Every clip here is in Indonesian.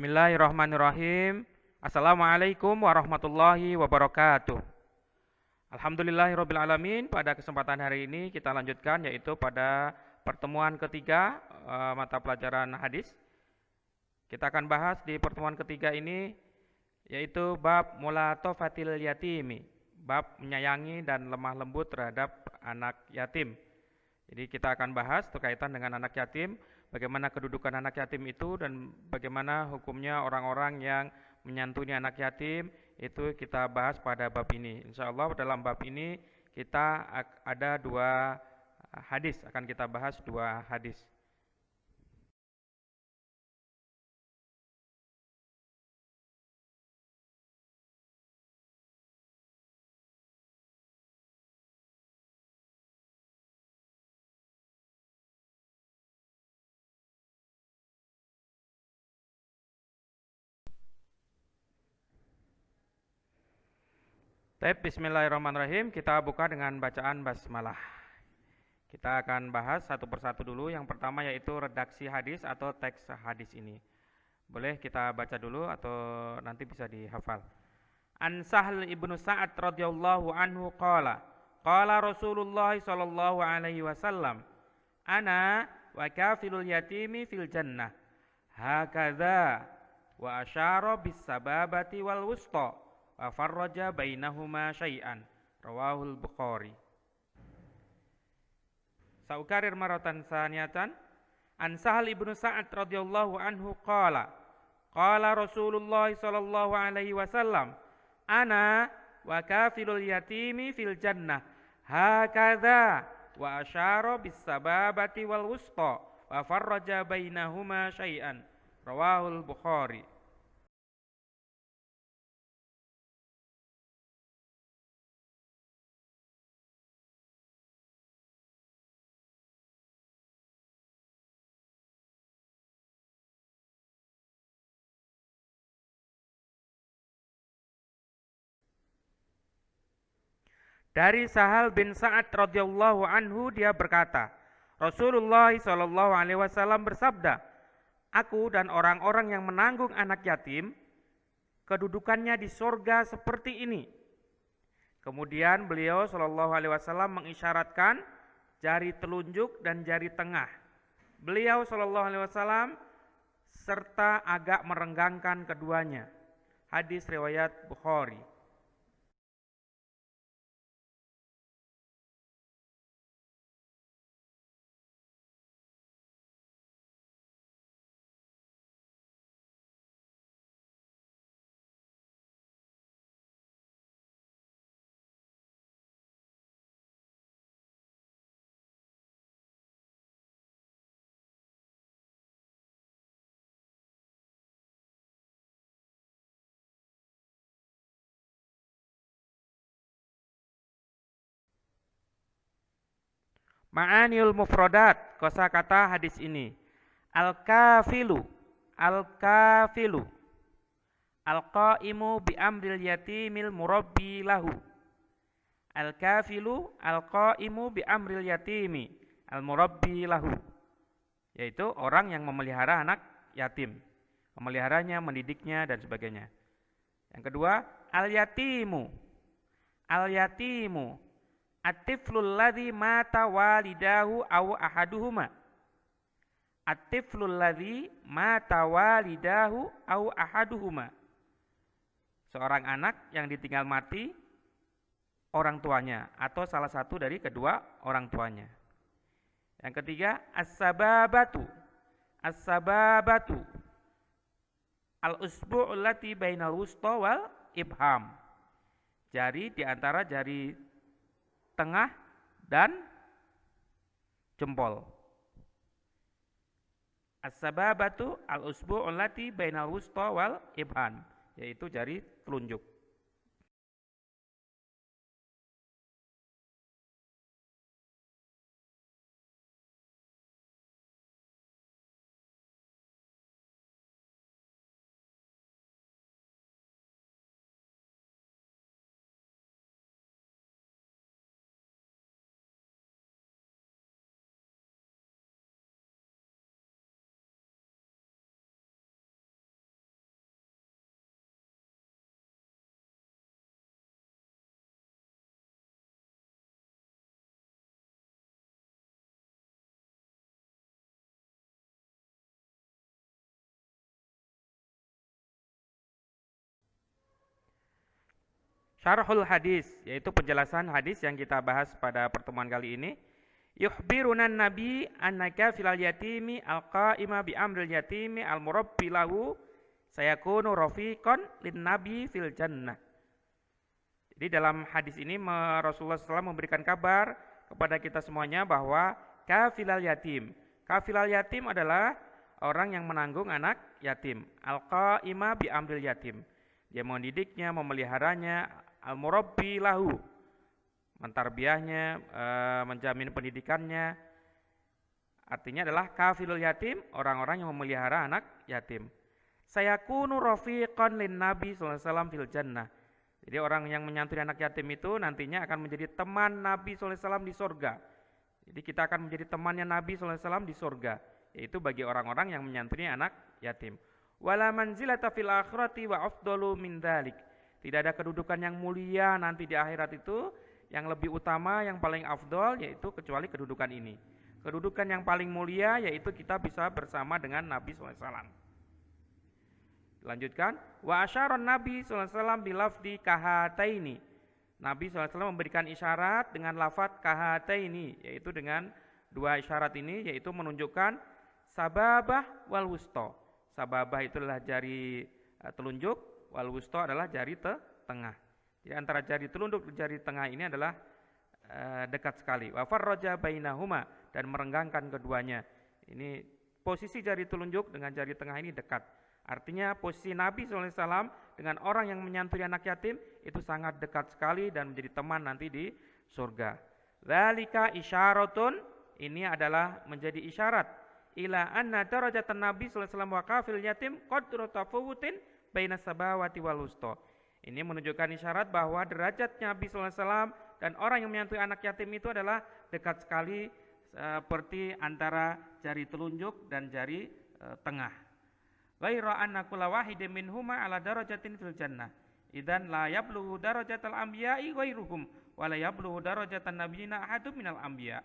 Bismillahirrahmanirrahim. Assalamualaikum warahmatullahi wabarakatuh. Alhamdulillahirabbil alamin. Pada kesempatan hari ini kita lanjutkan yaitu pada pertemuan ketiga mata pelajaran hadis. Kita akan bahas di pertemuan ketiga ini yaitu bab mulatofatil yatimi, bab menyayangi dan lemah lembut terhadap anak yatim. Jadi kita akan bahas berkaitan dengan anak yatim, bagaimana kedudukan anak yatim itu dan bagaimana hukumnya orang-orang yang menyantuni anak yatim, itu kita bahas pada bab ini. Insya Allah dalam bab ini kita ada dua hadis, akan kita bahas dua hadis. Bismillahirrahmanirrahim. Kita buka dengan bacaan basmalah. Kita akan bahas satu persatu dulu. Yang pertama yaitu redaksi hadis atau teks hadis ini. Boleh kita baca dulu atau nanti bisa dihafal. An Sahl ibnu Sa'ad radhiyallahu anhu qala qala Rasulullah sallallahu alaihi wasallam ana wa kafilul yatimi fil jannah hakadha wa asyara bis sababati wal wusta wa farraja bainahuma syai'an rawahul Bukhari. Saukarir maratan saniyatan. An Sahl ibnu Sa'ad radhiyallahu anhu qala qala Rasulullah sallallahu alaihi wasallam ana wa kafilul yatimi fil jannah hakadha wa asyara bis sababati wal wusta wa farraja bainahuma syai'an rawahul Bukhari. Dari Sahal bin Sa'ad radhiyallahu anhu dia berkata, Rasulullah sallallahu alaihi wasallam bersabda, aku dan orang-orang yang menanggung anak yatim kedudukannya di sorga seperti ini. Kemudian beliau sallallahu alaihi wasallam mengisyaratkan jari telunjuk dan jari tengah. Beliau sallallahu alaihi wasallam serta agak merenggangkan keduanya. Hadis riwayat Bukhari. Ma'anil mufradat, kosakata hadis ini. Al-kafilu, al-kafilu, al-qaimu bi amril yatimil murabbi lahu. Al-kafilu, al-qaimu bi amril yatimi al-murabbi lahu. Yaitu orang yang memelihara anak yatim, memeliharanya, mendidiknya dan sebagainya. Yang kedua, al-yatimu, al-yatimu at-tiflul ladzi mata walidahu aw ahaduhuma. At-tiflul ladzi mata walidahu aw ahaduhuma. Seorang anak yang ditinggal mati orang tuanya atau salah satu dari kedua orang tuanya. Yang ketiga, as-sababatu. As-sababatu al-usbu'ul lati bainal wusta wal ibham. Jari di antara jari tengah dan jempol. As-sababatu al-usbu'ul lati bainal wusta wal ibham, yaitu jari telunjuk. Syarhul hadis, yaitu penjelasan hadis yang kita bahas pada pertemuan kali ini. Yukhbirunan nabi annaka filal yatimi alqaima bi amril yatimi almurabbi lahu sayakunu rafiqan lin nabi fil jannah. Jadi dalam hadis ini Rasulullah SAW memberikan kabar kepada kita semuanya bahwa kafilal yatim. Kafilal yatim adalah orang yang menanggung anak yatim. Al-qaima bi amril yatim. Dia mendidiknya, memeliharanya, al-murabbi lahu, mentarbiyahnya, menjamin pendidikannya. Artinya adalah kafilul yatim, orang-orang yang memelihara anak yatim. Sayakunu rafiqan lin nabi sallallahu alaihi wasallam fil jannah. Jadi orang yang menyantuni anak yatim itu nantinya akan menjadi teman Nabi sallallahu alaihi wasallam di surga. Jadi kita akan menjadi temannya Nabi sallallahu alaihi wasallam di surga, yaitu bagi orang-orang yang menyantuni anak yatim. Wala manzilata fil akhirati wa afdalu min dzalik. Tidak ada kedudukan yang mulia nanti di akhirat itu yang lebih utama, yang paling afdol, yaitu kecuali kedudukan ini. Kedudukan yang paling mulia yaitu kita bisa bersama dengan Nabi sallallahu alaihi wasallam. Lanjutkan, wa asyaron Nabi sallallahu alaihi wasallam bilafdi kahataini. Nabi sallallahu alaihi wasallam memberikan isyarat dengan lafaz kahataini, yaitu dengan dua isyarat ini, yaitu menunjukkan sababah wal wusta. Sababah itu adalah jari telunjuk, wal wusta adalah jari tengah. Jadi antara jari telunjuk dan jari tengah ini adalah dekat sekali. Wa farraja bainahuma, dan merenggangkan keduanya. Ini posisi jari telunjuk dengan jari tengah ini dekat. Artinya posisi Nabi SAW dengan orang yang menyantuni anak yatim itu sangat dekat sekali dan menjadi teman nanti di surga. Dzalika isyaratun, ini adalah menjadi isyarat ila anna darajatan Nabi SAW wa kafil yatim qadru tafawutin baina sabawati wal wusta. Ini menunjukkan isyarat bahwa derajat Nabi SAW dan orang yang menyantuni anak yatim itu adalah dekat sekali, seperti antara jari telunjuk dan jari tengah. Ghaira anna kulla wahidin minhuma ala darajatin fil jannah. Idzan la yablughu darajatal anbiya'i ghairuhum wa la yablughu darajatan nabiyina ahadun minal anbiya'.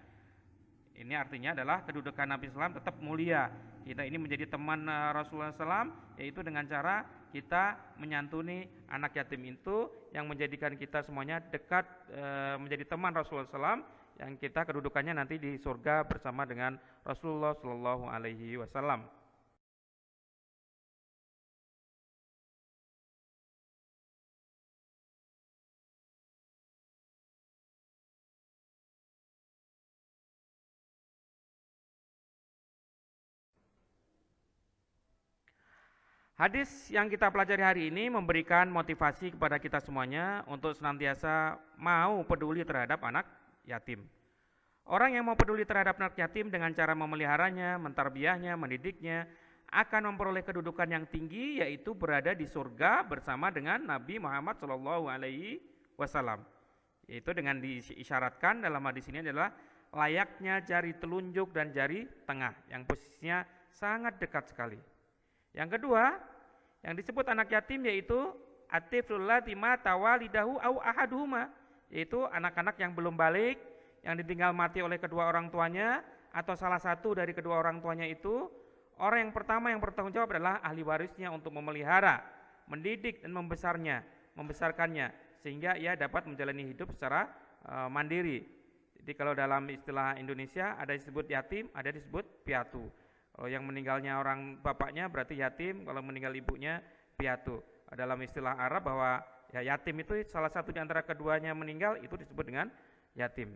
Ini artinya adalah kedudukan Nabi SAW tetap mulia. Kita ini menjadi teman Rasulullah SAW, yaitu dengan cara kita menyantuni anak yatim itu yang menjadikan kita semuanya dekat, menjadi teman Rasulullah SAW, yang kita kedudukannya nanti di surga bersama dengan Rasulullah SAW. Hadis yang kita pelajari hari ini memberikan motivasi kepada kita semuanya untuk senantiasa mau peduli terhadap anak yatim. Orang yang mau peduli terhadap anak yatim dengan cara memeliharanya, mentarbiyahnya, mendidiknya, akan memperoleh kedudukan yang tinggi, yaitu berada di surga bersama dengan Nabi Muhammad SAW. Yaitu dengan diisyaratkan dalam hadis ini adalah layaknya jari telunjuk dan jari tengah yang posisinya sangat dekat sekali. Yang kedua, yang disebut anak yatim yaitu atiflul lati mata walidahu au ahaduhuma, yaitu anak-anak yang belum balik, yang ditinggal mati oleh kedua orang tuanya atau salah satu dari kedua orang tuanya itu. Orang yang pertama yang bertanggung jawab adalah ahli warisnya untuk memelihara, mendidik dan membesarkannya sehingga ia dapat menjalani hidup secara mandiri. Jadi kalau dalam istilah Indonesia ada disebut yatim, ada disebut piatu. Kalau yang meninggalnya orang bapaknya berarti yatim, kalau meninggal ibunya piatu. Dalam istilah Arab bahwa ya yatim itu salah satu di antara keduanya meninggal, itu disebut dengan yatim.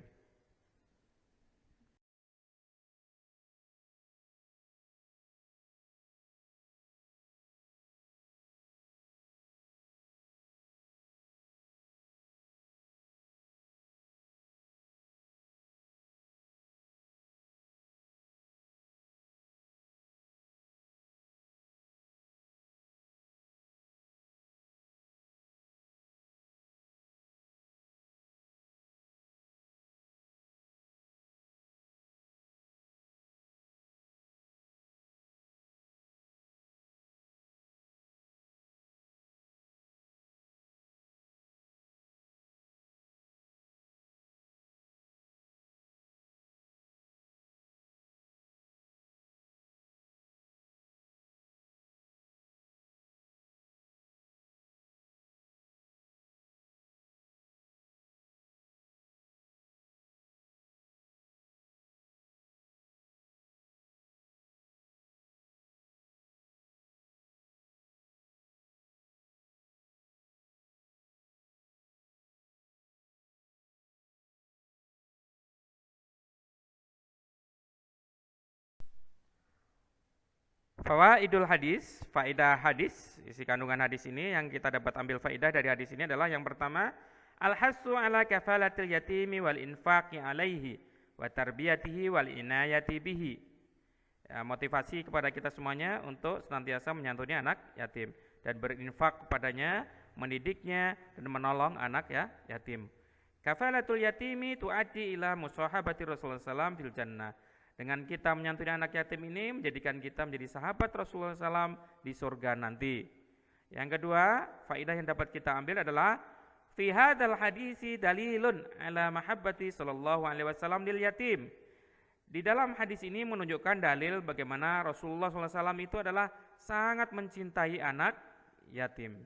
Fawaidul hadis, faedah hadis, isi kandungan hadis ini yang kita dapat ambil faedah dari hadis ini adalah yang pertama, al-hassu ala kafalatil yatimi wal infaqi alaihi wa tarbiyatihi wal inayati bihi. Ya, motivasi kepada kita semuanya untuk senantiasa menyantuni anak yatim dan berinfak kepadanya, mendidiknya dan menolong anak yatim. Kafalatul yatimi tuaddi ila musahabati Rasulullah SAW fil jannah. Dengan kita menyantuni anak yatim ini menjadikan kita menjadi sahabat Rasulullah SAW di surga nanti. Yang kedua, faedah yang dapat kita ambil adalah fi hadzal hadisi dalilun ala mahabbati sallallahu alaihi wasallam lil yatim. Di dalam hadis ini menunjukkan dalil bagaimana Rasulullah SAW itu adalah sangat mencintai anak yatim.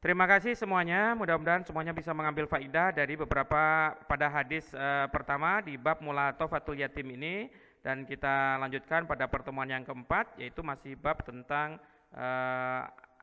Terima kasih semuanya, mudah-mudahan semuanya bisa mengambil faidah dari beberapa pada hadis pertama di bab mulatofatul yatim ini, dan kita lanjutkan pada pertemuan yang keempat, yaitu masih bab tentang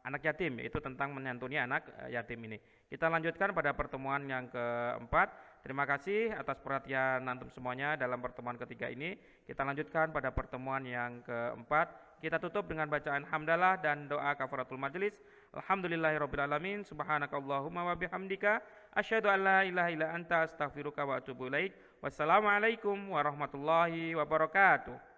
anak yatim, yaitu tentang menyantuni anak yatim ini. Kita lanjutkan pada pertemuan yang keempat. Terima kasih atas perhatian antum semuanya dalam pertemuan ketiga ini. Kita lanjutkan pada pertemuan yang keempat. Kita tutup dengan bacaan hamdalah dan doa kafaratul majelis. Alhamdulillahirabbil alamin. Subhanakallahumma wa bihamdika asyhadu an la ilaha illa anta astaghfiruka wa atubu ilaik. Wassalamualaikum warahmatullahi wabarakatuh.